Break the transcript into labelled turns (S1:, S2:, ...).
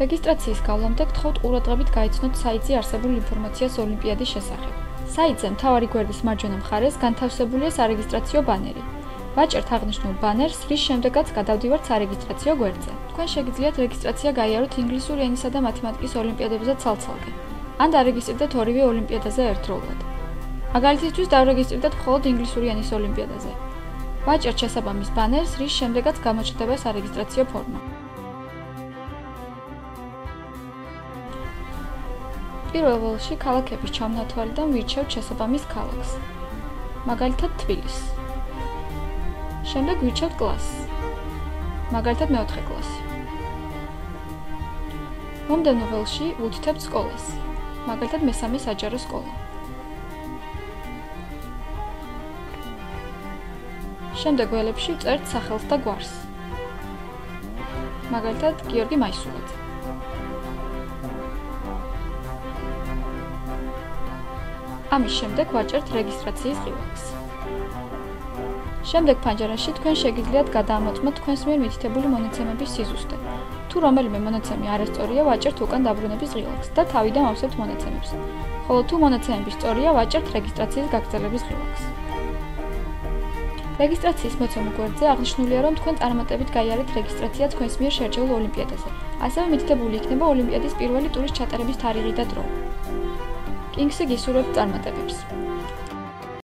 S1: რეგისტრაციის გავლამდე გთხოვთ ყურადღებით გაიცნოთ საიტზე არსებულ ინფორმაციას ოლიმპიადის შესახებ. საიტზე მთავარი გვერდის მარჯვენა მხარეს განთავსებულია სარეგისტრაციო ბანერი. ვაჭერთ აღნიშნულ ბანერს, რის შემდეგაც გადავდივართ სარეგისტრაციო გვერდზე. თქვენ შეგიძლიათ რეგისტრაცია გაიაროთ ინგლისური ენისა და მათემატიკის ოლიმპიადებზე ცალ-ცალკე, ან დარეგისტრირდეთ ორივე ოლიმპიადაზე ერთდროულად. მაგალითისთვის დავრეგისტრირდეთ მხოლოდ ინგლისური ენის ოლიმპიადაზე. ვაჭერთ შესაბამის ბანერს, რის შემდეგაც გამოჩნდება სარეგისტრაციო ფორმა. პირველ ველში ქალაქების ჩამონათვალიდან ვირჩევთ შესაბამის ქალაქს, მაგალითად თბილისს. შემდეგ ვირჩევთ კლასს, მაგალითად მეოთხე კლასი. მომდევნო ველში ვუთითებთ სკოლას, მაგალითად მესამე საჯარო სკოლა. შემდეგ ველებში ვწერთ სახელს და გვარს, მაგალითად გიორგი მაისურაძე. ამის შემდეგ ვაჭერთ რეგისტრაციის ღილაკს. შემდეგ ფანჯარაში თქვენ შეგიძლიათ გადაამოწმოთ თქვენს მიერ მითითებული მონაცემების სიზუსტე. თუ რომელიმე მონაცემი არასწორია, ვაჭერთ უკან დაბრუნების ღილაკს და თავიდან ავსებთ მონაცემებს. ხოლო თუ მონაცემები სწორია, ვაჭერთ რეგისტრაციის გაგრძელების ღილაკს. რეგისტრაციის მოცემულ გვერდზე აღნიშნულია, რომ თქვენ წარმატებით გაიარეთ რეგისტრაცია თქვენს მიერ შერჩეულ ოლიმპიადაზე. ასევე მითითებული იქნება ოლიმპიადის პირველი ტურის ჩატარების თარიღი და დრო. კინგსი გისურვებთ წარმატებებს.